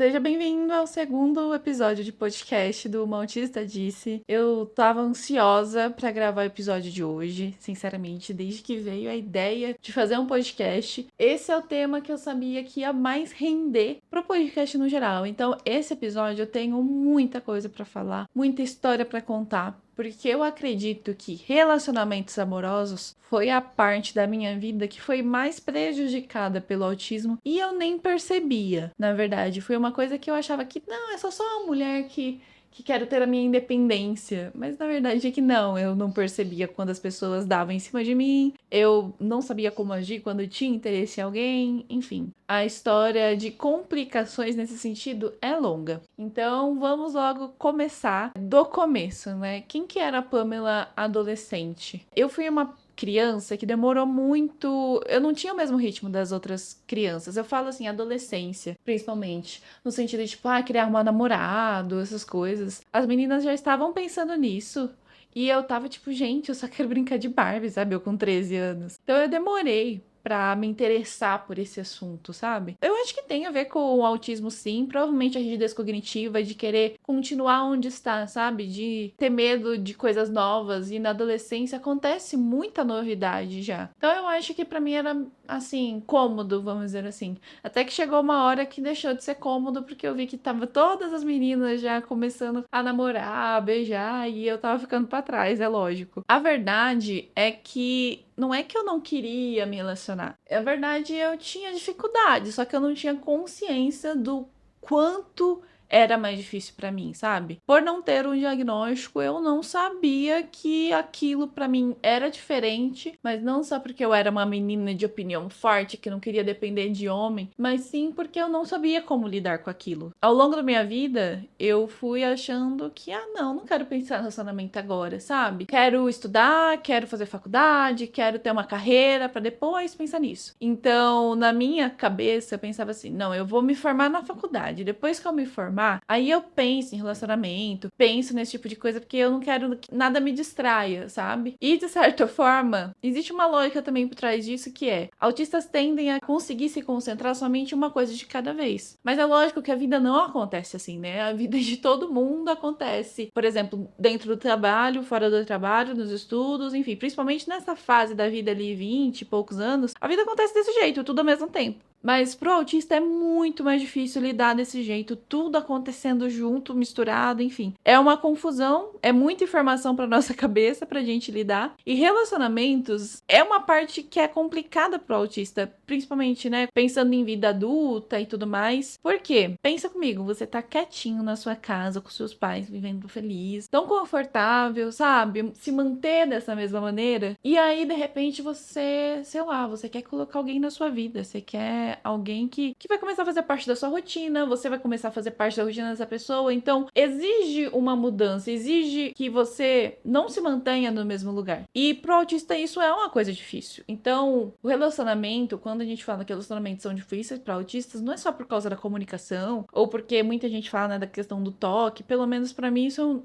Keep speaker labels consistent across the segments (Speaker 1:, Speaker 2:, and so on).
Speaker 1: Seja bem-vindo ao segundo episódio de podcast do Uma Autista Disse. Eu tava ansiosa pra gravar o episódio de hoje, sinceramente, desde que veio a ideia de fazer um podcast. Esse é o tema que eu sabia que ia mais render pro podcast no geral. Então, esse episódio eu tenho muita coisa pra falar, muita história pra contar. Porque eu acredito que relacionamentos amorosos foi a parte da minha vida que foi mais prejudicada pelo autismo e eu nem percebia. Na verdade, foi uma coisa que eu achava que não, eu sou só uma mulher que quero ter a minha independência. Mas na verdade é que não, eu não percebia quando as pessoas davam em cima de mim, eu não sabia como agir quando tinha interesse em alguém, enfim. A história de complicações nesse sentido é longa. Então vamos logo começar do começo, né? Quem que era a Pamela adolescente? Eu fui uma criança que demorou muito. Eu não tinha o mesmo ritmo das outras crianças. Eu falo assim, adolescência, principalmente. No sentido de, tipo, criar um namorado, essas coisas. As meninas já estavam pensando nisso. E eu tava tipo, gente, eu só quero brincar de Barbie, sabe? Eu com 13 anos. Então eu demorei pra me interessar por esse assunto, sabe? Eu acho que tem a ver com o autismo, sim. Provavelmente a rigidez cognitiva, de querer continuar onde está, sabe? De ter medo de coisas novas. E na adolescência acontece muita novidade já. Então eu acho que pra mim era, assim, cômodo, vamos dizer assim. Até que chegou uma hora que deixou de ser cômodo, porque eu vi que tava todas as meninas já começando a namorar, a beijar, e eu tava ficando pra trás, é lógico. A verdade é que não é que eu não queria me relacionar. A verdade, eu tinha dificuldade, só que eu não tinha consciência do quanto era mais difícil pra mim, sabe? Por não ter um diagnóstico, eu não sabia que aquilo pra mim era diferente, mas não só porque eu era uma menina de opinião forte que não queria depender de homem, mas sim porque eu não sabia como lidar com aquilo. Ao longo da minha vida, eu fui achando que, não quero pensar no relacionamento agora, sabe? Quero estudar, quero fazer faculdade, quero ter uma carreira pra depois pensar nisso. Então, na minha cabeça, eu pensava assim, não, eu vou me formar na faculdade, depois que eu me formar, aí eu penso em relacionamento, penso nesse tipo de coisa, porque eu não quero que nada me distraia, sabe? E de certa forma, existe uma lógica também por trás disso que é: autistas tendem a conseguir se concentrar somente em uma coisa de cada vez. Mas é lógico que a vida não acontece assim, né? A vida de todo mundo acontece, por exemplo, dentro do trabalho, fora do trabalho, nos estudos, enfim, principalmente nessa fase da vida ali, 20 e poucos anos, a vida acontece desse jeito, tudo ao mesmo tempo. Mas pro autista é muito mais difícil lidar desse jeito, tudo acontecendo junto, misturado, enfim. É uma confusão, é muita informação pra nossa cabeça pra gente lidar. E relacionamentos é uma parte que é complicada pro autista, principalmente, né, pensando em vida adulta e tudo mais. Por quê? Pensa comigo, você tá quietinho na sua casa com seus pais, vivendo feliz, tão confortável, sabe? Se manter dessa mesma maneira. E aí, de repente, você, sei lá, você quer colocar alguém na sua vida, você quer alguém que vai começar a fazer parte da sua rotina, você vai começar a fazer parte da rotina dessa pessoa, então exige uma mudança, exige que você não se mantenha no mesmo lugar. E pro autista isso é uma coisa difícil. Então, o relacionamento, quando a gente fala que relacionamentos são difíceis para autistas, não é só por causa da comunicação, ou porque muita gente fala, né, da questão do toque, pelo menos para mim isso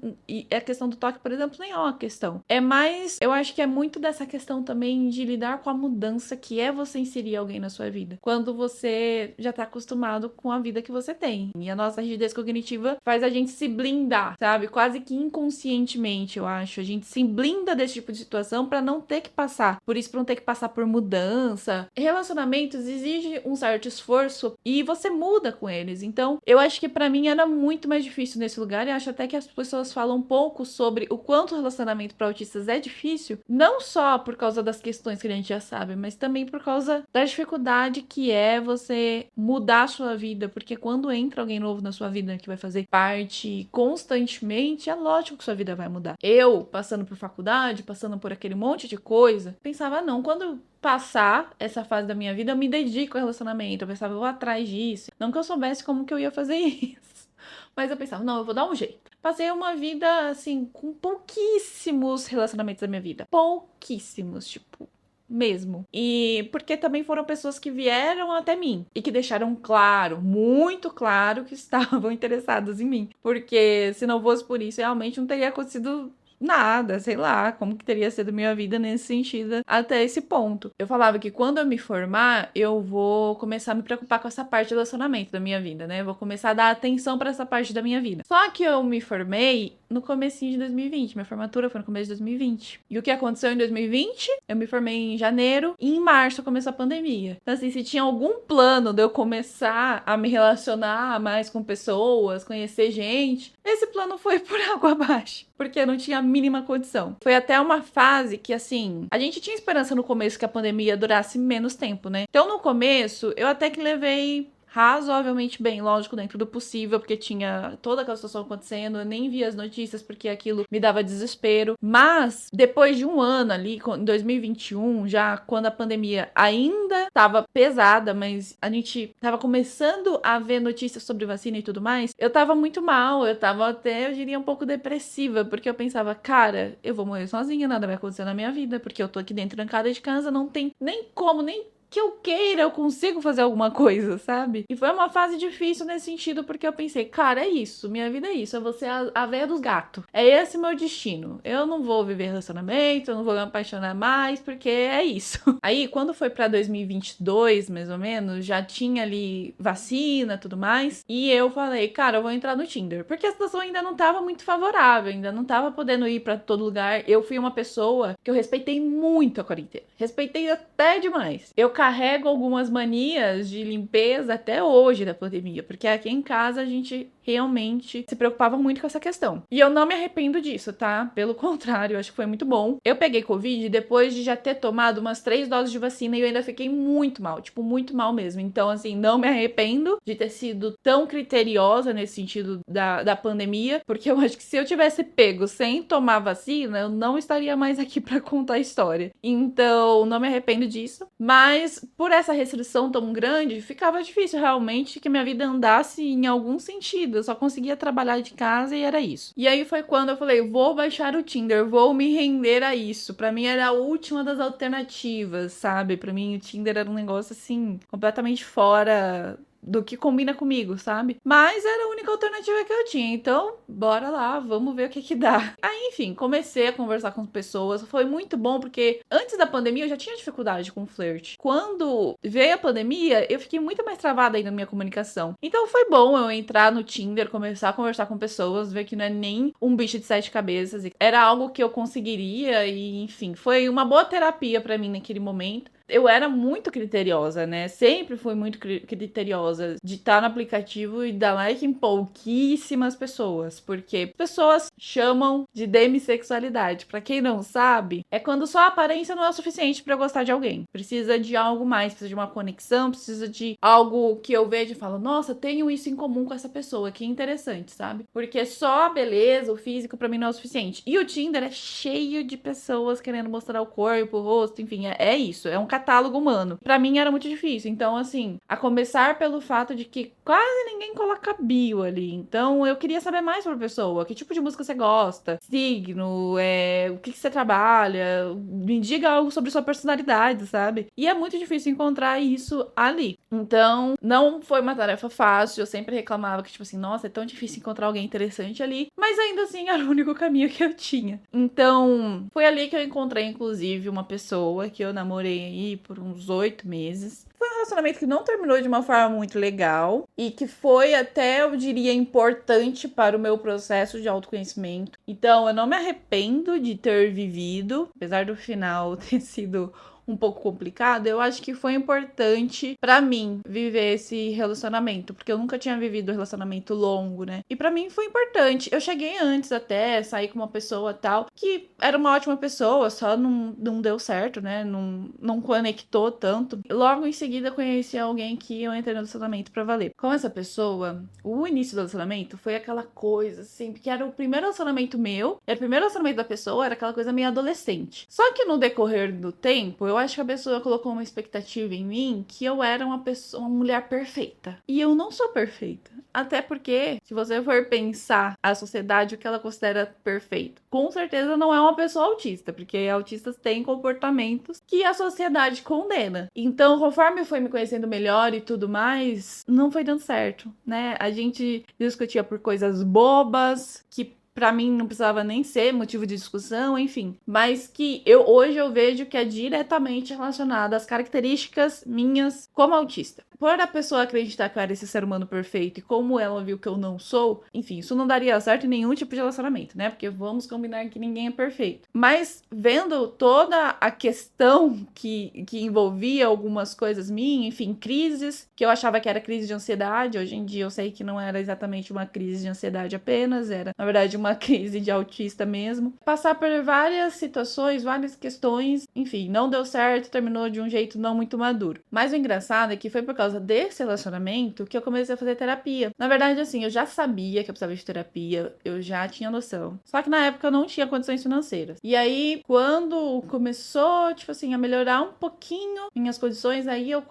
Speaker 1: a questão do toque, por exemplo, nem é uma questão. É mais, eu acho que é muito dessa questão também de lidar com a mudança que é você inserir alguém na sua vida. Quando você já tá acostumado com a vida que você tem. E a nossa rigidez cognitiva faz a gente se blindar, sabe? Quase que inconscientemente, eu acho. A gente se blinda desse tipo de situação pra não ter que passar. Por isso, pra não ter que passar por mudança. Relacionamentos exigem um certo esforço e você muda com eles. Então, eu acho que pra mim era muito mais difícil nesse lugar e acho até que as pessoas falam um pouco sobre o quanto o relacionamento pra autistas é difícil, não só por causa das questões que a gente já sabe, mas também por causa da dificuldade que é você mudar a sua vida, porque quando entra alguém novo na sua vida que vai fazer parte constantemente, é lógico que sua vida vai mudar. Eu, passando por faculdade, passando por aquele monte de coisa, pensava, não, quando passar essa fase da minha vida, eu me dedico ao relacionamento, eu pensava, eu vou atrás disso. Não que eu soubesse como que eu ia fazer isso, mas eu pensava, não, eu vou dar um jeito. Passei uma vida, assim, com pouquíssimos relacionamentos da minha vida. Pouquíssimos, tipo, mesmo. E porque também foram pessoas que vieram até mim e que deixaram claro, muito claro, que estavam interessadas em mim. Porque se não fosse por isso, realmente não teria acontecido nada, sei lá, como que teria sido minha vida nesse sentido até esse ponto. Eu falava que quando eu me formar, eu vou começar a me preocupar com essa parte do relacionamento da minha vida, né? Eu vou começar a dar atenção pra essa parte da minha vida. Só que eu me formei no comecinho de 2020. Minha formatura foi no começo de 2020. E o que aconteceu em 2020? Eu me formei em janeiro e em março começou a pandemia. Então, assim, se tinha algum plano de eu começar a me relacionar mais com pessoas, conhecer gente, esse plano foi por água abaixo. Porque eu não tinha a mínima condição. Foi até uma fase que, assim, a gente tinha esperança no começo que a pandemia durasse menos tempo, né? Então, no começo, eu até que levei razoavelmente bem, lógico, dentro do possível, porque tinha toda aquela situação acontecendo, eu nem via as notícias porque aquilo me dava desespero, mas depois de um ano ali, em 2021, já quando a pandemia ainda estava pesada, mas a gente tava começando a ver notícias sobre vacina e tudo mais, eu tava muito mal, eu tava até, eu diria, um pouco depressiva, porque eu pensava, cara, eu vou morrer sozinha, nada vai acontecer na minha vida, porque eu tô aqui dentro, trancada de casa, não tem nem como, nem que eu queira, eu consigo fazer alguma coisa, sabe? E foi uma fase difícil nesse sentido, porque eu pensei, cara, é isso, minha vida é isso, eu vou ser a véia dos gatos. É esse meu destino. Eu não vou viver relacionamento, eu não vou me apaixonar mais, porque é isso. Aí, quando foi pra 2022, mais ou menos, já tinha ali vacina e tudo mais, e eu falei, cara, eu vou entrar no Tinder, porque a situação ainda não tava muito favorável, ainda não tava podendo ir pra todo lugar. Eu fui uma pessoa que eu respeitei muito a quarentena, respeitei até demais. Eu carrego algumas manias de limpeza até hoje da pandemia, porque aqui em casa a gente realmente se preocupava muito com essa questão. E eu não me arrependo disso, tá? Pelo contrário, eu acho que foi muito bom. Eu peguei Covid depois de já ter tomado umas 3 doses de vacina e eu ainda fiquei muito mal, tipo, muito mal mesmo. Então, assim, não me arrependo de ter sido tão criteriosa nesse sentido da pandemia, porque eu acho que se eu tivesse pego sem tomar vacina, eu não estaria mais aqui pra contar a história. Então, não me arrependo disso, mas por essa restrição tão grande, ficava difícil realmente que minha vida andasse em algum sentido. Eu só conseguia trabalhar de casa e era isso. E aí foi quando eu falei, vou baixar o Tinder, vou me render a isso. Pra mim era a última das alternativas, sabe? Pra mim o Tinder era um negócio assim, completamente fora do que combina comigo, sabe? Mas era a única alternativa que eu tinha. Então, bora lá, vamos ver o que dá. Aí, enfim, comecei a conversar com pessoas. Foi muito bom porque antes da pandemia eu já tinha dificuldade com flerte. Quando veio a pandemia, eu fiquei muito mais travada aí na minha comunicação. Então foi bom eu entrar no Tinder, começar a conversar com pessoas, ver que não é nem um bicho de 7 cabeças. Era algo que eu conseguiria e, enfim, foi uma boa terapia pra mim naquele momento. Eu era muito criteriosa, né? Sempre fui muito criteriosa de estar no aplicativo e dar like em pouquíssimas pessoas, porque pessoas chamam de demissexualidade. Pra quem não sabe, é quando só a aparência não é o suficiente pra eu gostar de alguém. Precisa de algo mais, precisa de uma conexão, precisa de algo que eu vejo e falo, nossa, tenho isso em comum com essa pessoa, que interessante, sabe? Porque só a beleza, o físico pra mim não é o suficiente. E o Tinder é cheio de pessoas querendo mostrar o corpo, o rosto, enfim, é isso, é um catálogo humano. Pra mim era muito difícil. Então, assim, a começar pelo fato de que quase ninguém coloca bio ali. Então, eu queria saber mais sobre a pessoa. Que tipo de música você gosta? Signo, o que você trabalha? Me diga algo sobre sua personalidade, sabe? E é muito difícil encontrar isso ali. Então, não foi uma tarefa fácil. Eu sempre reclamava que, tipo assim, nossa, é tão difícil encontrar alguém interessante ali. Mas ainda assim, era o único caminho que eu tinha. Então, foi ali que eu encontrei, inclusive, uma pessoa que eu namorei aí por uns 8 meses. Foi um relacionamento que não terminou de uma forma muito legal e que foi até, eu diria, importante para o meu processo de autoconhecimento. Então, eu não me arrependo de ter vivido, apesar do final ter sido um pouco complicado, eu acho que foi importante pra mim viver esse relacionamento, porque eu nunca tinha vivido um relacionamento longo, né? E pra mim foi importante. Eu cheguei antes até, saí com uma pessoa tal, que era uma ótima pessoa, só não deu certo, né? Não conectou tanto. Logo em seguida conheci alguém que eu entrei no relacionamento pra valer. Com essa pessoa, o início do relacionamento foi aquela coisa, assim, porque era o primeiro relacionamento meu, era o primeiro relacionamento da pessoa, era aquela coisa meio adolescente. Só que no decorrer do tempo, eu acho que a pessoa colocou uma expectativa em mim que eu era uma pessoa, uma mulher perfeita. E eu não sou perfeita. Até porque, se você for pensar a sociedade, o que ela considera perfeito, com certeza não é uma pessoa autista, porque autistas têm comportamentos que a sociedade condena. Então, conforme eu fui me conhecendo melhor e tudo mais, não foi dando certo, né? A gente discutia por coisas bobas, que pra mim não precisava nem ser motivo de discussão, enfim. Mas que hoje eu vejo que é diretamente relacionado às características minhas como autista. Por a pessoa acreditar que eu era esse ser humano perfeito e como ela viu que eu não sou, enfim, isso não daria certo em nenhum tipo de relacionamento, né? Porque vamos combinar que ninguém é perfeito. Mas vendo toda a questão que envolvia algumas coisas minhas, enfim, crises, que eu achava que era crise de ansiedade, hoje em dia eu sei que não era exatamente uma crise de ansiedade apenas, era, na verdade, uma crise de autista mesmo. Passar por várias situações, várias questões, enfim, não deu certo, terminou de um jeito não muito maduro. Mas o engraçado é que foi por causa desse relacionamento que eu comecei a fazer terapia. Na verdade, assim, eu já sabia que eu precisava de terapia, eu já tinha noção. Só que na época eu não tinha condições financeiras. E aí, quando começou, tipo assim, a melhorar um pouquinho minhas condições, aí eu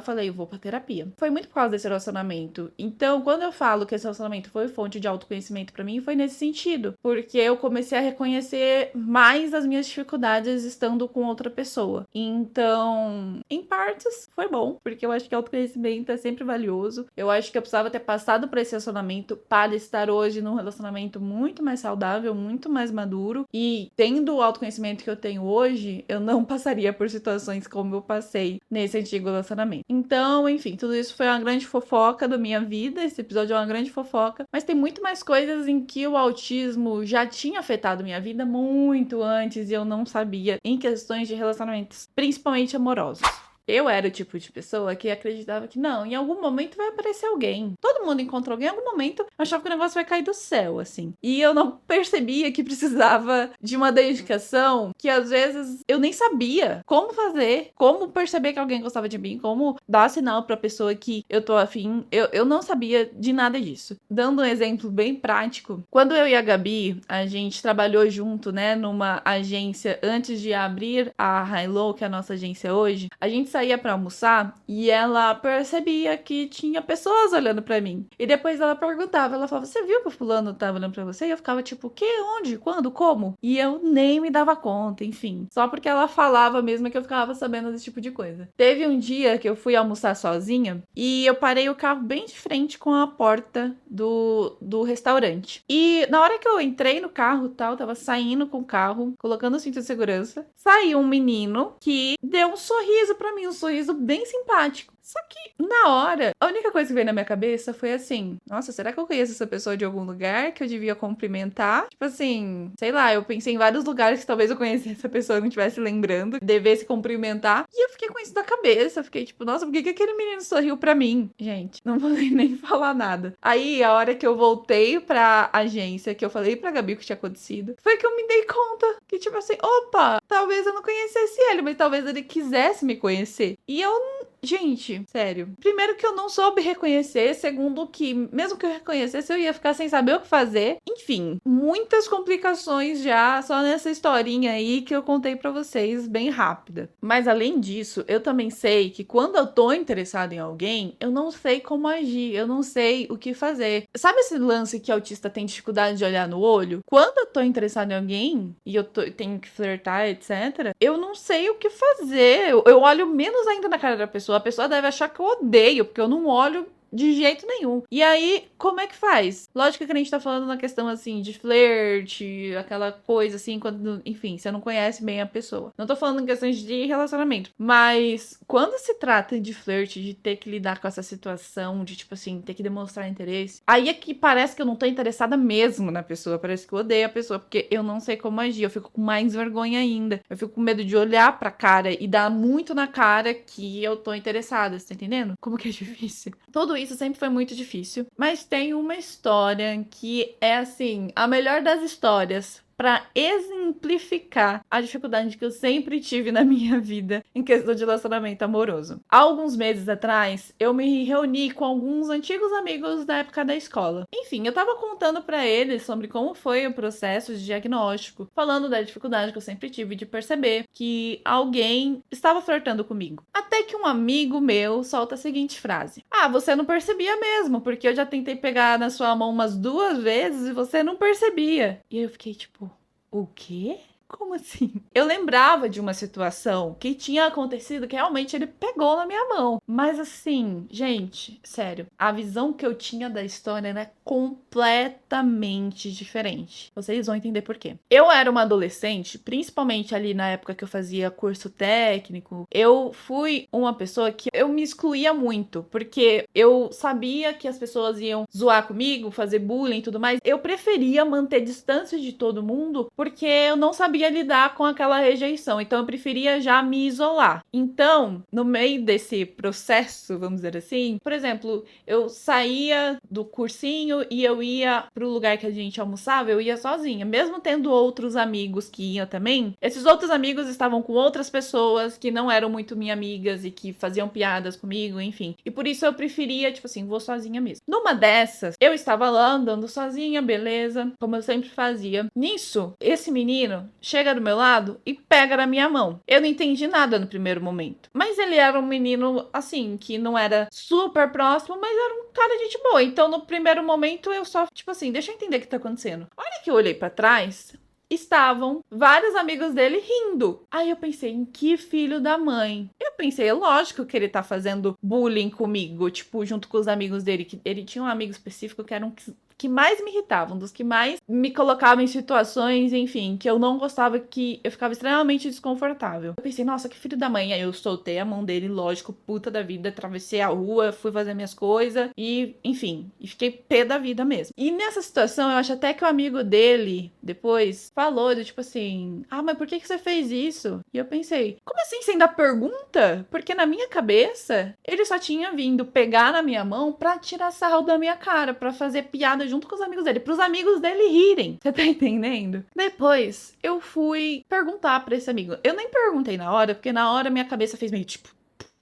Speaker 1: falei, eu vou pra terapia. Foi muito por causa desse relacionamento. Então, quando eu falo que esse relacionamento foi fonte de autoconhecimento pra mim, foi nesse sentido. Porque eu comecei a reconhecer mais as minhas dificuldades estando com outra pessoa. Então, em partes, foi bom, porque eu acho que autoconhecimento é sempre valioso. Eu acho que eu precisava ter passado por esse relacionamento para estar hoje num relacionamento muito mais saudável, muito mais maduro. E tendo o autoconhecimento que eu tenho hoje, eu não passaria por situações como eu passei nesse antigo relacionamento. Então, enfim, tudo isso foi uma grande fofoca da minha vida. Esse episódio é uma grande fofoca. Mas tem muito mais coisas em que o autismo já tinha afetado minha vida muito antes e eu não sabia, em questões de relacionamentos, principalmente amorosos. Eu era o tipo de pessoa que acreditava que não, em algum momento vai aparecer alguém. Todo mundo encontra alguém, em algum momento achava que o negócio vai cair do céu, assim. E eu não percebia que precisava de uma dedicação que às vezes eu nem sabia como fazer, como perceber que alguém gostava de mim, como dar sinal pra pessoa que eu tô afim. Eu não sabia de nada disso. Dando um exemplo bem prático, quando eu e a Gabi, a gente trabalhou junto, né, numa agência antes de abrir a Hilo, que é a nossa agência hoje, a gente saía pra almoçar e ela percebia que tinha pessoas olhando pra mim. E depois ela perguntava, ela falava, você viu que o fulano tava olhando pra você? E eu ficava tipo, o quê? Onde? Quando? Como? E eu nem me dava conta, enfim. Só porque ela falava mesmo que eu ficava sabendo desse tipo de coisa. Teve um dia que eu fui almoçar sozinha e eu parei o carro bem de frente com a porta do restaurante. E na hora que eu entrei no carro, tal, tava saindo com o carro, colocando o cinto de segurança, saiu um menino que deu um sorriso pra mim, um sorriso bem simpático. Só que, na hora, a única coisa que veio na minha cabeça foi assim, nossa, será que eu conheço essa pessoa de algum lugar que eu devia cumprimentar? Tipo assim, sei lá, eu pensei em vários lugares que talvez eu conhecesse essa pessoa e não estivesse lembrando, devesse cumprimentar. E eu fiquei com isso na cabeça, fiquei tipo, nossa, por que aquele menino sorriu pra mim? Gente, não vou nem falar nada. Aí, a hora que eu voltei pra agência, que eu falei pra Gabi o que tinha acontecido, foi que eu me dei conta que, tipo assim, opa, talvez eu não conhecesse ele, mas talvez ele quisesse me conhecer. E eu gente, sério. Primeiro que eu não soube reconhecer, segundo que, mesmo que eu reconhecesse, eu ia ficar sem saber o que fazer. Enfim, muitas complicações já só nessa historinha aí que eu contei pra vocês bem rápida. Mas além disso, eu também sei que quando eu tô interessada em alguém, eu não sei como agir, eu não sei o que fazer. Sabe esse lance que autista tem dificuldade de olhar no olho? Quando eu tô interessada em alguém e tenho que flertar, etc., eu não sei o que fazer. Eu olho menos ainda na cara da pessoa. A pessoa deve achar que eu odeio, porque eu não olho de jeito nenhum. E aí, como é que faz? Lógico que a gente tá falando na questão, assim, de flerte, aquela coisa, assim, quando, enfim, você não conhece bem a pessoa. Não tô falando em questões de relacionamento. Mas, quando se trata de flerte, de ter que lidar com essa situação, de, tipo assim, ter que demonstrar interesse, aí é que parece que eu não tô interessada mesmo na pessoa. Parece que eu odeio a pessoa, porque eu não sei como agir. Eu fico com mais vergonha ainda. Eu fico com medo de olhar pra cara e dar muito na cara que eu tô interessada, você tá entendendo? Como que é difícil. Tudo isso sempre foi muito difícil, mas tem uma história que é assim, a melhor das histórias para exemplificar a dificuldade que eu sempre tive na minha vida em questão de relacionamento amoroso. Há alguns meses atrás, eu me reuni com alguns antigos amigos da época da escola. Enfim, eu tava contando para eles sobre como foi o processo de diagnóstico, falando da dificuldade que eu sempre tive de perceber que alguém estava flertando comigo. Até que um amigo meu solta a seguinte frase: ah, você não percebia mesmo, porque eu já tentei pegar na sua mão umas 2 vezes e você não percebia. E eu fiquei tipo, o quê? Como assim? Eu lembrava de uma situação que tinha acontecido que realmente ele pegou na minha mão. Mas assim, gente, sério, a visão que eu tinha da história era completamente diferente. Vocês vão entender por quê. Eu era uma adolescente, principalmente ali na época que eu fazia curso técnico, eu fui uma pessoa que eu me excluía muito, porque eu sabia que as pessoas iam zoar comigo, fazer bullying e tudo mais. Eu preferia manter distância de todo mundo, porque eu não sabia lidar com aquela rejeição. Então eu preferia já me isolar. Então, no meio desse processo, vamos dizer assim, por exemplo, eu saía do cursinho e eu ia pro lugar que a gente almoçava, eu ia sozinha, mesmo tendo outros amigos que iam também. Esses outros amigos estavam com outras pessoas que não eram muito minhas amigas e que faziam piadas comigo, enfim. E por isso eu preferia, tipo assim, vou sozinha mesmo. Numa dessas, eu estava lá andando sozinha, beleza, como eu sempre fazia. Nisso, esse menino chega do meu lado e pega na minha mão. Eu não entendi nada no primeiro momento, mas ele era um menino, assim, que não era super próximo, mas era um cara de gente boa. Então, no primeiro momento, eu só, tipo assim, deixa eu entender o que tá acontecendo. A hora que eu olhei pra trás, estavam vários amigos dele rindo. Aí eu pensei, em que filho da mãe? Eu pensei, é lógico que ele tá fazendo bullying comigo, tipo, junto com os amigos dele, que ele tinha um amigo específico que era um que mais me irritavam, dos que mais me colocavam em situações, enfim, que eu não gostava, que eu ficava extremamente desconfortável. Eu pensei, nossa, que filho da mãe. Aí eu soltei a mão dele, lógico, puta da vida, atravessei a rua, fui fazer minhas coisas e, enfim, e fiquei pé da vida mesmo. E nessa situação, eu acho até que o amigo dele, depois, falou, do tipo assim, ah, mas por que você fez isso? E eu pensei, como assim você ainda pergunta? Porque na minha cabeça, ele só tinha vindo pegar na minha mão pra tirar sarro da minha cara, pra fazer piada junto com os amigos dele, pros amigos dele rirem. Você tá entendendo? Depois, eu fui perguntar pra esse amigo. Eu nem perguntei na hora, porque na hora minha cabeça fez meio tipo,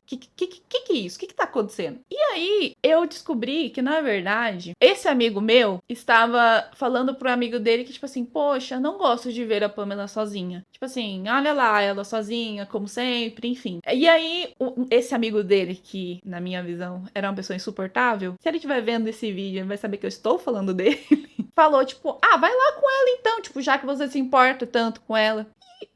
Speaker 1: que é isso? O que tá acontecendo? E aí, eu descobri que, na verdade, esse amigo meu estava falando pro amigo dele que, tipo assim, poxa, não gosto de ver a Pamela sozinha. Tipo assim, olha lá, ela sozinha, como sempre, enfim. E aí, esse amigo dele, que, na minha visão, era uma pessoa insuportável, se ele estiver vendo esse vídeo, ele vai saber que eu estou falando dele. Falou, tipo, ah, vai lá com ela então, tipo, já que você se importa tanto com ela.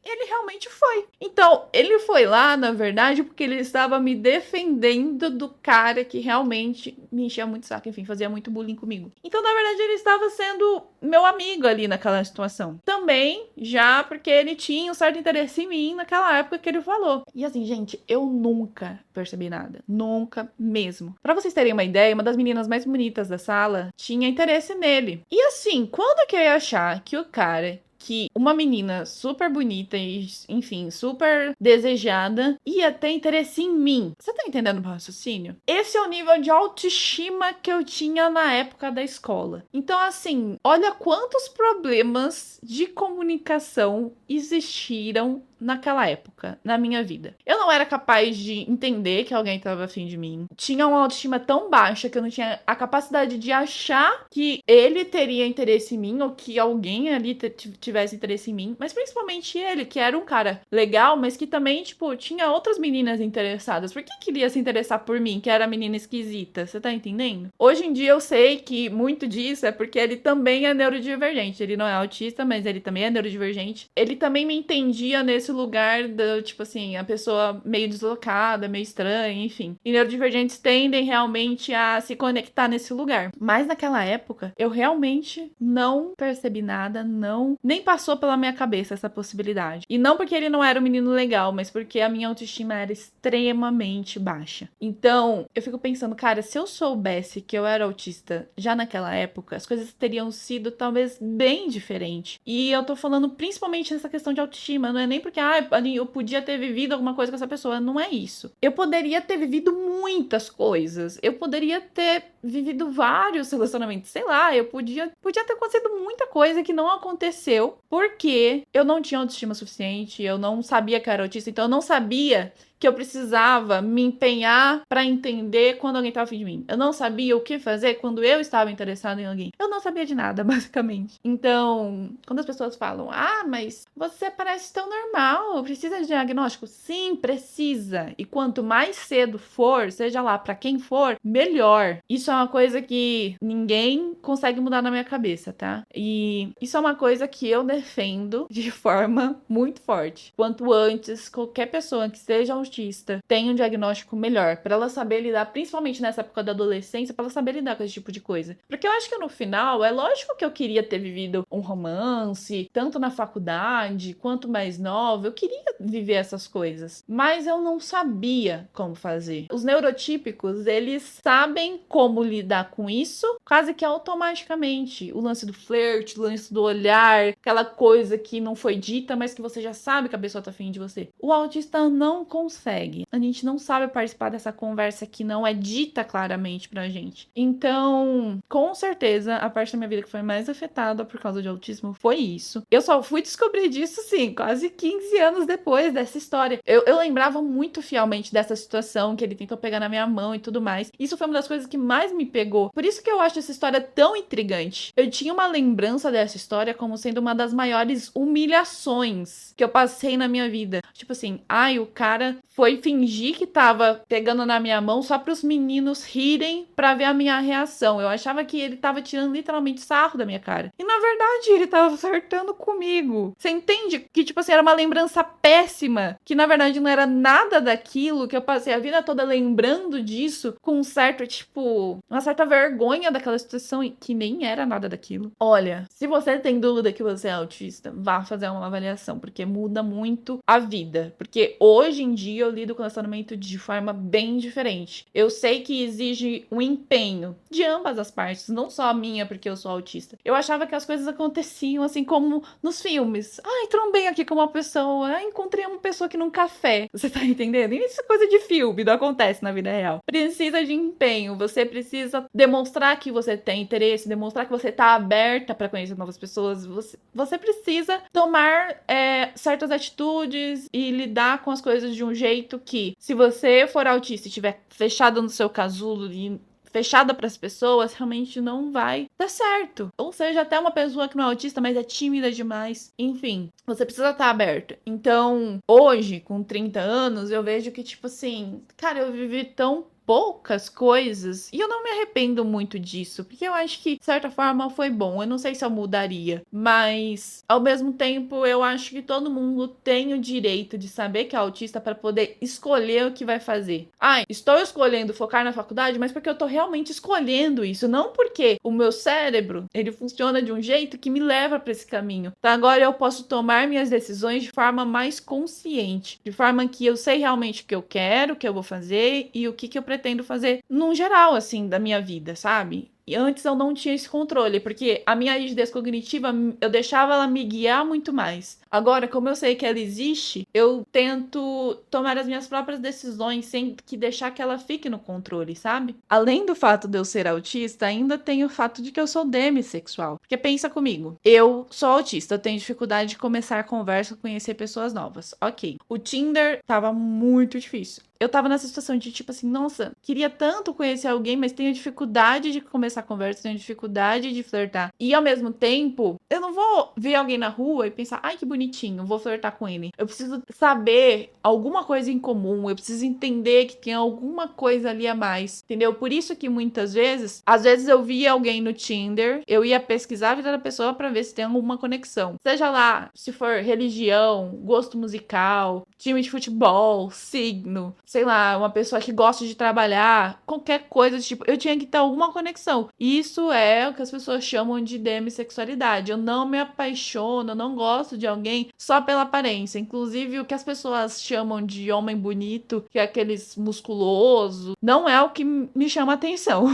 Speaker 1: Ele realmente foi. Então, ele foi lá, na verdade, porque ele estava me defendendo do cara que realmente me enchia muito saco, enfim, fazia muito bullying comigo. Então, na verdade, ele estava sendo meu amigo ali naquela situação. Também, já porque ele tinha um certo interesse em mim naquela época que ele falou. E assim, gente, eu nunca percebi nada. Nunca mesmo. Pra vocês terem uma ideia, uma das meninas mais bonitas da sala tinha interesse nele. E assim, quando que eu ia achar que o cara, que uma menina super bonita e, enfim, super desejada ia ter interesse em mim? Você tá entendendo o meu raciocínio? Esse é o nível de autoestima que eu tinha na época da escola. Então, assim, olha quantos problemas de comunicação existiram naquela época, na minha vida. Eu não era capaz de entender que alguém estava afim de mim. Tinha uma autoestima tão baixa que eu não tinha a capacidade de achar que ele teria interesse em mim ou que alguém ali tivesse interesse em mim. Mas principalmente ele, que era um cara legal, mas que também, tipo, tinha outras meninas interessadas. Por que queria se interessar por mim, que era a menina esquisita? Você tá entendendo? Hoje em dia eu sei que muito disso é porque ele também é neurodivergente. Ele não é autista, mas ele também é neurodivergente. Ele também me entendia nesse lugar do, tipo assim, a pessoa meio deslocada, meio estranha, enfim. E neurodivergentes tendem realmente a se conectar nesse lugar. Mas naquela época, eu realmente não percebi nada, nem passou pela minha cabeça essa possibilidade. E não porque ele não era um menino legal, mas porque a minha autoestima era extremamente baixa. Então, eu fico pensando, cara, se eu soubesse que eu era autista já naquela época, as coisas teriam sido talvez bem diferentes. E eu tô falando principalmente nessa questão de autoestima, não é nem porque eu podia ter vivido alguma coisa com essa pessoa, não é isso. Eu poderia ter vivido muitas coisas, eu poderia ter vivido vários relacionamentos, sei lá, eu podia ter acontecido muita coisa que não aconteceu, porque eu não tinha autoestima suficiente, eu não sabia que eu era autista, então eu não sabia que eu precisava me empenhar pra entender quando alguém tava afim de mim. Eu não sabia o que fazer quando eu estava interessada em alguém. Eu não sabia de nada, basicamente. Então, quando as pessoas falam, mas você parece tão normal, precisa de diagnóstico? Sim, precisa. E quanto mais cedo for, seja lá pra quem for, melhor. Isso é uma coisa que ninguém consegue mudar na minha cabeça, tá? E isso é uma coisa que eu defendo de forma muito forte. Quanto antes, qualquer pessoa que seja autista tenha um diagnóstico melhor, pra ela saber lidar, principalmente nessa época da adolescência, pra ela saber lidar com esse tipo de coisa. Porque eu acho que no final, é lógico que eu queria ter vivido um romance, tanto na faculdade quanto mais nova, eu queria viver essas coisas, mas eu não sabia como fazer. Os neurotípicos, eles sabem como lidar com isso, quase que automaticamente. O lance do flerte, o lance do olhar, aquela coisa que não foi dita, mas que você já sabe que a pessoa tá afim de você. O autista não consegue. A gente não sabe participar dessa conversa que não é dita claramente pra gente. Então, com certeza, a parte da minha vida que foi mais afetada por causa de autismo foi isso. Eu só fui descobrir disso, sim, quase 15 anos depois dessa história. Eu lembrava muito fielmente dessa situação, que ele tentou pegar na minha mão e tudo mais. Isso foi uma das coisas que mais me pegou. Por isso que eu acho essa história tão intrigante. Eu tinha uma lembrança dessa história como sendo uma das maiores humilhações que eu passei na minha vida. Tipo assim, o cara foi fingir que tava pegando na minha mão só pros meninos rirem pra ver a minha reação. Eu achava que ele tava tirando literalmente sarro da minha cara. E na verdade, ele tava flertando comigo. Você entende que, tipo assim, era uma lembrança péssima, que na verdade não era nada daquilo, que eu passei a vida toda lembrando disso, com um certo, tipo, uma certa vergonha daquela situação, e que nem era nada daquilo. Olha, se você tem dúvida que você é autista, vá fazer uma avaliação, porque muda muito a vida. Porque hoje em dia eu lido com relacionamento de forma bem diferente. Eu sei que exige um empenho de ambas as partes, não só a minha, porque eu sou autista. Eu achava que as coisas aconteciam assim como nos filmes. Trombei aqui com uma pessoa, encontrei uma pessoa aqui num café. Você tá entendendo? E isso é coisa de filme, não acontece na vida real. Precisa de empenho, você precisa demonstrar que você tem interesse, demonstrar que você tá aberta pra conhecer novas pessoas. Você precisa tomar certas atitudes e lidar com as coisas de um jeito que, se você for autista e estiver fechado no seu casulo e fechada para as pessoas, realmente não vai dar certo. Ou seja, até uma pessoa que não é autista, mas é tímida demais. Enfim, você precisa estar aberto. Então, hoje, com 30 anos, eu vejo que, tipo assim, cara, eu vivi tão poucas coisas, e eu não me arrependo muito disso, porque eu acho que, de certa forma, foi bom. Eu não sei se eu mudaria, mas, ao mesmo tempo, eu acho que todo mundo tem o direito de saber que é autista para poder escolher o que vai fazer. Estou escolhendo focar na faculdade, mas porque eu tô realmente escolhendo isso, não porque o meu cérebro, ele funciona de um jeito que me leva para esse caminho. Então, agora eu posso tomar minhas decisões de forma mais consciente, de forma que eu sei realmente o que eu quero, o que eu vou fazer e o que eu pretendo fazer num geral, assim, da minha vida, sabe? E antes eu não tinha esse controle, porque a minha rigidez cognitiva, eu deixava ela me guiar muito mais. Agora, como eu sei que ela existe, eu tento tomar as minhas próprias decisões sem que deixar que ela fique no controle, sabe? Além do fato de eu ser autista, ainda tem o fato de que eu sou demissexual. Porque pensa comigo, eu sou autista, eu tenho dificuldade de começar a conversa, conhecer pessoas novas. Ok. O Tinder tava muito difícil. Eu tava nessa situação de tipo assim, nossa, queria tanto conhecer alguém, mas tenho dificuldade de começar a conversa, tenho dificuldade de flertar. E ao mesmo tempo, eu não vou ver alguém na rua e pensar, que bonitinho, vou flertar com ele. Eu preciso saber alguma coisa em comum, eu preciso entender que tem alguma coisa ali a mais, entendeu? Por isso que muitas vezes, às vezes eu via alguém no Tinder, eu ia pesquisar a vida da pessoa pra ver se tem alguma conexão. Seja lá, se for religião, gosto musical, time de futebol, signo, sei lá, uma pessoa que gosta de trabalhar, qualquer coisa, tipo, eu tinha que ter alguma conexão. Isso é o que as pessoas chamam de demissexualidade. Eu não me apaixono, eu não gosto de alguém só pela aparência. Inclusive, o que as pessoas chamam de homem bonito, que é aqueles musculoso, não é o que me chama atenção.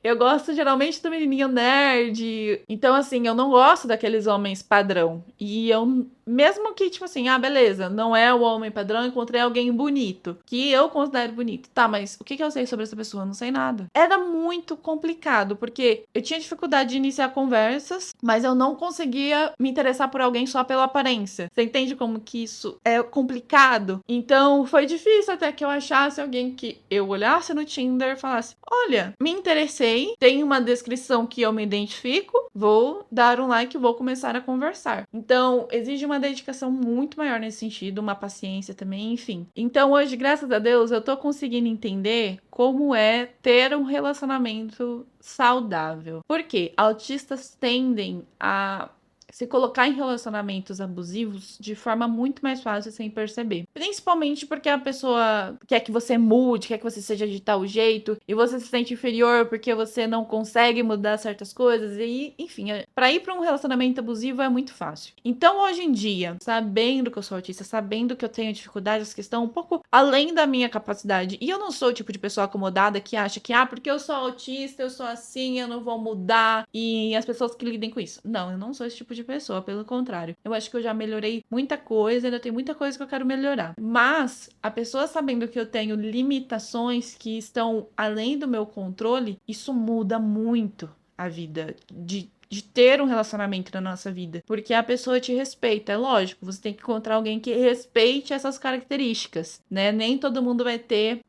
Speaker 1: Eu gosto geralmente do menininho nerd. Então, assim, eu não gosto daqueles homens padrão. E eu mesmo que, tipo assim, beleza, não é o homem padrão, encontrei alguém bonito, que eu considero bonito. Tá, mas o que eu sei sobre essa pessoa? Eu não sei nada. Era muito complicado, porque eu tinha dificuldade de iniciar conversas, mas eu não conseguia me interessar por alguém só pela aparência. Você entende como que isso é complicado? Então, foi difícil até que eu achasse alguém que eu olhasse no Tinder e falasse: olha, me interessei, tem uma descrição que eu me identifico, vou dar um like e vou começar a conversar. Então, exige uma dedicação muito maior nesse sentido, uma paciência também, enfim. Então, hoje, graças a Deus, eu tô conseguindo entender como é ter um relacionamento saudável. Por quê? Autistas tendem a se colocar em relacionamentos abusivos de forma muito mais fácil sem perceber. Principalmente porque a pessoa quer que você mude, quer que você seja de tal jeito, e você se sente inferior porque você não consegue mudar certas coisas, e enfim, pra ir pra um relacionamento abusivo é muito fácil. Então, hoje em dia, sabendo que eu sou autista, sabendo que eu tenho dificuldades que estão um pouco além da minha capacidade, e eu não sou o tipo de pessoa acomodada que acha que, porque eu sou autista, eu sou assim, eu não vou mudar, e as pessoas que lidem com isso. Não, eu não sou esse tipo de pessoa, pelo contrário. Eu acho que eu já melhorei muita coisa, ainda tem muita coisa que eu quero melhorar. Mas a pessoa sabendo que eu tenho limitações que estão além do meu controle, isso muda muito a vida de ter um relacionamento na nossa vida. Porque a pessoa te respeita, é lógico. Você tem que encontrar alguém que respeite essas características, né? Nem todo mundo vai ter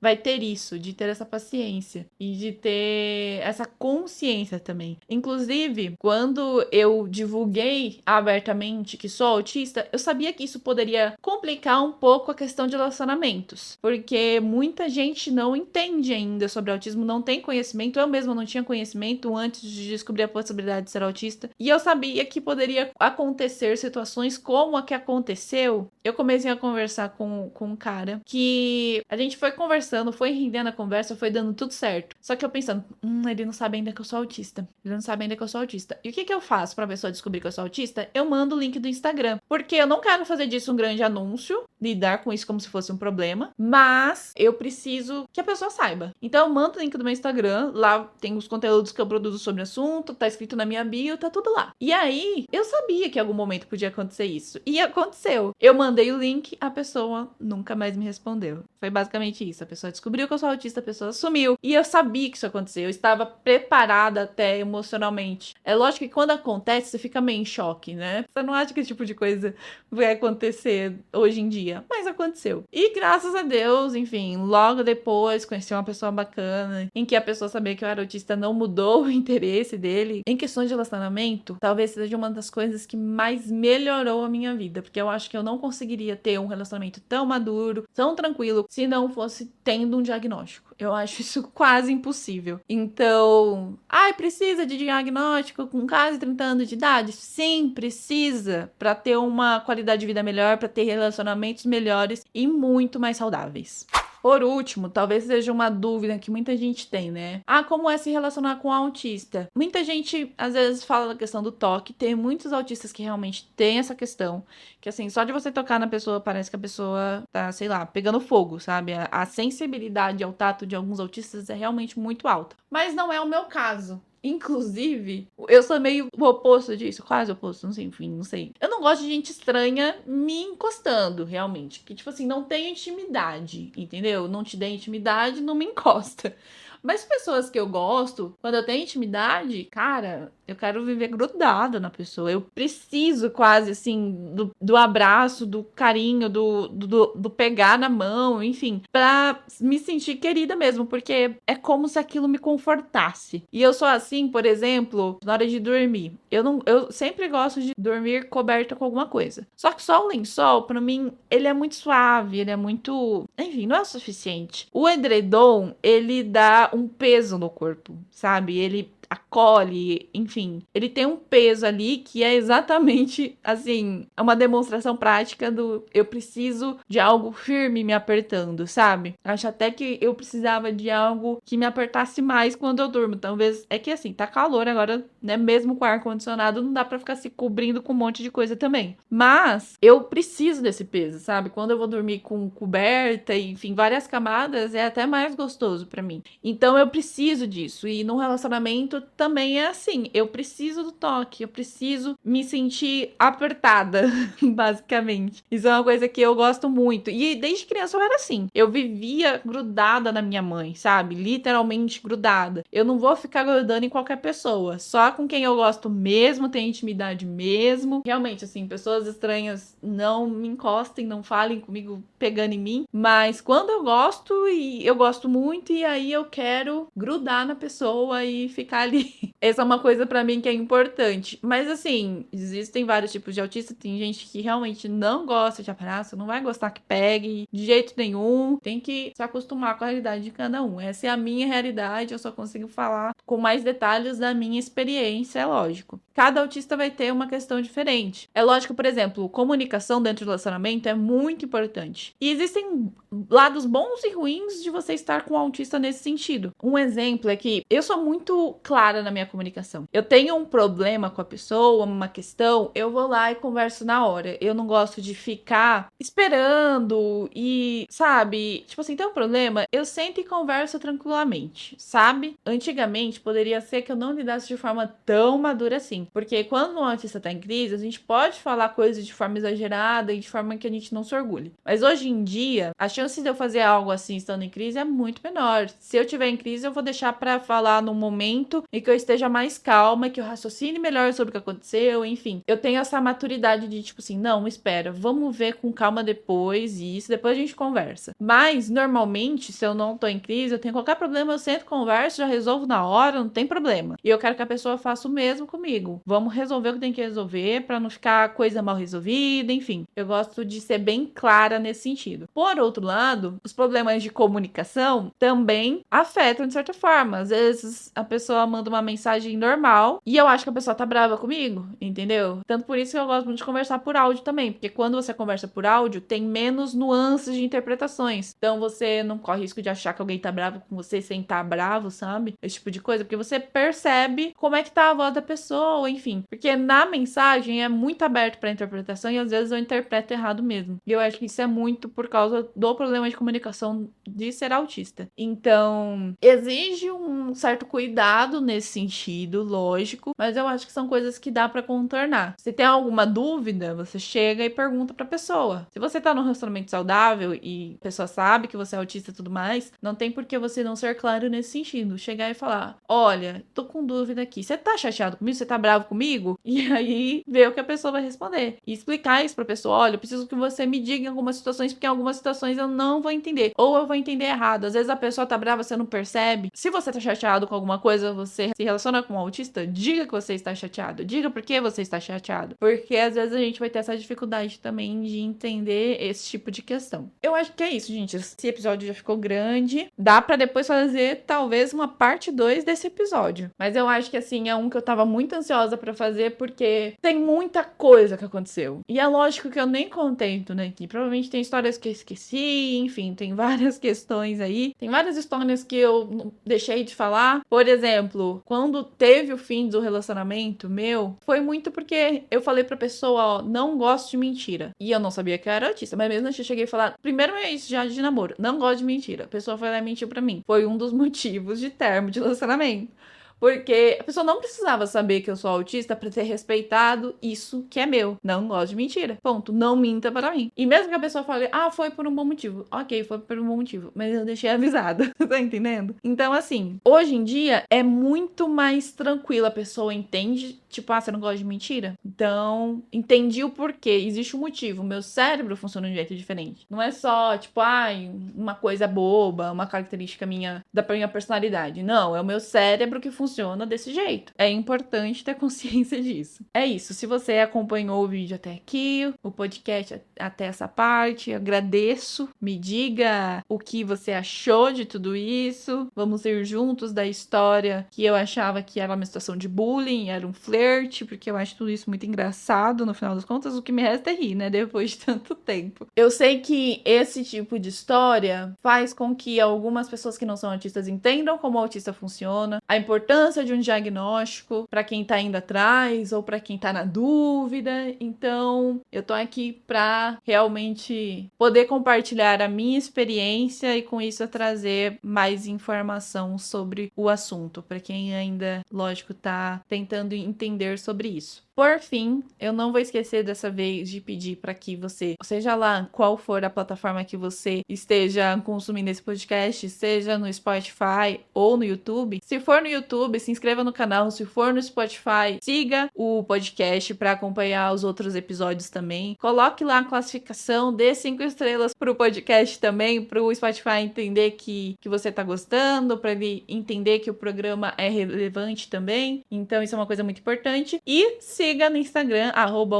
Speaker 1: isso, de ter essa paciência e de ter essa consciência também. Inclusive, quando eu divulguei abertamente que sou autista, eu sabia que isso poderia complicar um pouco a questão de relacionamentos. Porque muita gente não entende ainda sobre autismo, não tem conhecimento. Eu mesma não tinha conhecimento antes de descobrir a possibilidade de ser autista. E eu sabia que poderia acontecer situações como a que aconteceu. Eu comecei a conversar com um cara que a gente foi conversando, foi rendendo a conversa, foi dando tudo certo. Só que eu pensando, ele não sabe ainda que eu sou autista. Ele não sabe ainda que eu sou autista. E o que eu faço pra pessoa descobrir que eu sou autista? Eu mando o link do Instagram. Porque eu não quero fazer disso um grande anúncio, lidar com isso como se fosse um problema, mas eu preciso que a pessoa saiba. Então eu mando o link do meu Instagram, lá tem os conteúdos que eu produzo sobre o assunto, tá escrito na minha bio, tá tudo lá. E aí, eu sabia que em algum momento podia acontecer isso. E aconteceu. Eu mandei o link, a pessoa nunca mais me respondeu. Foi basicamente isso. A pessoa descobriu que eu sou autista, a pessoa sumiu. E eu sabia que isso ia acontecer. Eu estava preparada até emocionalmente. É lógico que quando acontece, você fica meio em choque, né? Você não acha que esse tipo de coisa vai acontecer hoje em dia. Mas aconteceu. E graças a Deus, enfim, logo depois conheci uma pessoa bacana, em que a pessoa sabia que eu era autista não mudou o interesse dele. Em questões de relacionamento, talvez seja uma das coisas que mais melhorou a minha vida, porque eu acho que eu não conseguiria ter um relacionamento tão maduro, tão tranquilo, se não fosse tendo um diagnóstico. Eu acho isso quase impossível. Então, precisa de diagnóstico com quase 30 anos de idade? Sim, precisa, para ter uma qualidade de vida melhor, para ter relacionamentos melhores e muito mais saudáveis. Por último, talvez seja uma dúvida que muita gente tem, né? Como é se relacionar com um autista? Muita gente, às vezes, fala da questão do toque. Tem muitos autistas que realmente têm essa questão. Que, assim, só de você tocar na pessoa, parece que a pessoa tá, sei lá, pegando fogo, sabe? A sensibilidade ao tato de alguns autistas é realmente muito alta. Mas não é o meu caso. Inclusive, eu sou meio o oposto disso, quase o oposto, não sei, enfim, não sei. Eu não gosto de gente estranha me encostando, realmente. Que, tipo assim, não tenho intimidade, entendeu? Não te dê intimidade, não me encosta. Mas pessoas que eu gosto, quando eu tenho intimidade, cara, eu quero viver grudada na pessoa. Eu preciso quase, assim, do abraço, do carinho, do pegar na mão, enfim, pra me sentir querida mesmo, porque é como se aquilo me confortasse. E eu sou assim, por exemplo, na hora de dormir. Eu sempre gosto de dormir coberta com alguma coisa. Só que só o lençol, pra mim, ele é muito suave, ele é muito... Enfim, não é o suficiente. O edredom, ele dá um peso no corpo, sabe? Ele acolhe, enfim. Ele tem um peso ali que é exatamente, assim, uma demonstração prática do eu preciso de algo firme me apertando, sabe? Acho até que eu precisava de algo que me apertasse mais quando eu durmo. Talvez, é que assim, tá calor agora, né? Mesmo com ar-condicionado, não dá pra ficar se cobrindo com um monte de coisa também. Mas eu preciso desse peso, sabe? Quando eu vou dormir com coberta, enfim, várias camadas, é até mais gostoso pra mim. Então eu preciso disso. E num relacionamento também é assim. Eu preciso do toque, eu preciso me sentir apertada, basicamente. Isso é uma coisa que eu gosto muito. E desde criança eu era assim. Eu vivia grudada na minha mãe, sabe? Literalmente grudada. Eu não vou ficar grudando em qualquer pessoa. Só com quem eu gosto mesmo, tem intimidade mesmo. Realmente, assim, pessoas estranhas não me encostem, não falem comigo pegando em mim. Mas quando eu gosto, e eu gosto muito, e aí eu quero grudar na pessoa e ficar ali. Essa é uma coisa pra mim que é importante. Mas assim, existem vários tipos de autista. Tem gente que realmente não gosta de abraço, não vai gostar que pegue de jeito nenhum. Tem que se acostumar com a realidade de cada um. Essa é a minha realidade, eu só consigo falar com mais detalhes da minha experiência, é lógico. Cada autista vai ter uma questão diferente. É lógico, por exemplo, comunicação dentro do relacionamento é muito importante. E existem lados bons e ruins de você estar com um autista nesse sentido. Um exemplo é que eu sou muito clara na minha comunicação. Eu tenho um problema com a pessoa, uma questão, eu vou lá e converso na hora. Eu não gosto de ficar esperando e, sabe, tipo assim, tem um problema, eu sento e converso tranquilamente, sabe? Antigamente poderia ser que eu não lidasse de forma tão madura assim, porque quando um autista tá em crise, a gente pode falar coisas de forma exagerada e de forma que a gente não se orgulhe. Mas hoje em dia, a chance de eu fazer algo assim estando em crise é muito menor. Se eu tiver em crise, eu vou deixar pra falar num momento em que eu esteja mais calma, que eu raciocine melhor sobre o que aconteceu, enfim. Eu tenho essa maturidade de tipo assim, não, espera, vamos ver com calma depois isso, depois a gente conversa. Mas, normalmente, se eu não tô em crise, eu tenho qualquer problema, eu sento, converso, já resolvo na hora, não tem problema. E eu quero que a pessoa faça o mesmo comigo. Vamos resolver o que tem que resolver pra não ficar coisa mal resolvida, enfim. Eu gosto de ser bem clara nesse sentido. Por outro lado, os problemas de comunicação também afetam de certa forma. Às vezes a pessoa manda uma mensagem normal e eu acho que a pessoa tá brava comigo, entendeu? Tanto por isso que eu gosto muito de conversar por áudio também, porque quando você conversa por áudio, tem menos nuances de interpretações. Então você não corre risco de achar que alguém tá bravo com você sem tá bravo, sabe? Esse tipo de coisa, porque você percebe como é que tá a voz da pessoa, enfim. Porque na mensagem é muito aberto pra interpretação e às vezes eu interpreto errado mesmo. E eu acho que isso é muito por causa do problema de comunicação de ser autista. Então, exige um certo cuidado nesse sentido, lógico, mas eu acho que são coisas que dá pra contornar. Se tem alguma dúvida, você chega e pergunta pra pessoa. Se você tá num relacionamento saudável e a pessoa sabe que você é autista e tudo mais, não tem por que você não ser claro nesse sentido. Chegar e falar, olha, tô com dúvida aqui, você tá chateado comigo? Você tá bravo comigo? E aí, ver o que a pessoa vai responder. E explicar isso pra pessoa, olha, eu preciso que você me diga em algumas situações, porque em algumas situações eu não vou entender. Ou eu vou entender errado. Às vezes a pessoa tá brava, você não percebe. Se você tá chateado com alguma coisa, você se relaciona com um autista, diga que você está chateado. Diga por que você está chateado. Porque às vezes a gente vai ter essa dificuldade também de entender esse tipo de questão. Eu acho que é isso, gente. Esse episódio já ficou grande. Dá pra depois fazer, talvez, uma parte 2 desse episódio. Mas eu acho que, assim, é um que eu tava muito ansiosa pra fazer, porque tem muita coisa que aconteceu. E é lógico que eu nem contei tudo aqui. Provavelmente tem histórias que eu esqueci, enfim, tem várias questões aí. Tem várias histórias que eu deixei de falar. Por exemplo, quando teve o fim do relacionamento meu, foi muito porque eu falei pra pessoa, ó, não gosto de mentira. E eu não sabia que eu era autista, mas mesmo assim eu cheguei a falar, primeiro mês já de namoro, não gosto de mentira. A pessoa foi lá e mentiu pra mim. Foi um dos motivos de término de relacionamento. Porque a pessoa não precisava saber que eu sou autista pra ter respeitado isso que é meu. Não gosto de mentira. Ponto. Não minta para mim. E mesmo que a pessoa fale, ah, foi por um bom motivo. Ok, foi por um bom motivo. Mas eu deixei avisado. Tá entendendo? Então, assim, hoje em dia é muito mais tranquilo. A pessoa entende, tipo, ah, você não gosta de mentira? Então, entendi o porquê. Existe um motivo. O meu cérebro funciona de um jeito diferente. Não é só, tipo, ai, uma coisa boba, uma característica minha, da minha personalidade. Não, é o meu cérebro que funciona desse jeito. É importante ter consciência disso. É isso. Se você acompanhou o vídeo até aqui, o podcast até essa parte, agradeço. Me diga o que você achou de tudo isso. Vamos ir juntos da história que eu achava que era uma situação de bullying, era um flerte, porque eu acho tudo isso muito engraçado, no final das contas. O que me resta é rir, né? Depois de tanto tempo. Eu sei que esse tipo de história faz com que algumas pessoas que não são autistas entendam como o autista funciona, a importância importância de um diagnóstico para quem tá indo atrás ou para quem tá na dúvida. Então, eu tô aqui para realmente poder compartilhar a minha experiência e com isso trazer mais informação sobre o assunto, para quem ainda, lógico, tá tentando entender sobre isso. Por fim, eu não vou esquecer dessa vez de pedir para que você, seja lá qual for a plataforma que você esteja consumindo esse podcast, seja no Spotify ou no YouTube. Se for no YouTube, se inscreva no canal. Se for no Spotify, siga o podcast para acompanhar os outros episódios também. Coloque lá a classificação, dê 5 estrelas pro podcast também, pro Spotify entender que você tá gostando, para ele entender que o programa é relevante também. Então isso é uma coisa muito importante. E siga no Instagram,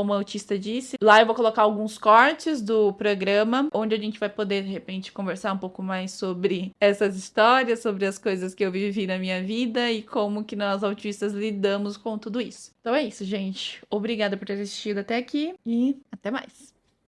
Speaker 1: @umautistadisse. Lá eu vou colocar alguns cortes do programa, onde a gente vai poder, de repente, conversar um pouco mais sobre essas histórias, sobre as coisas que eu vivi na minha vida e como que nós autistas lidamos com tudo isso. Então é isso, gente. Obrigada por ter assistido até aqui e até mais.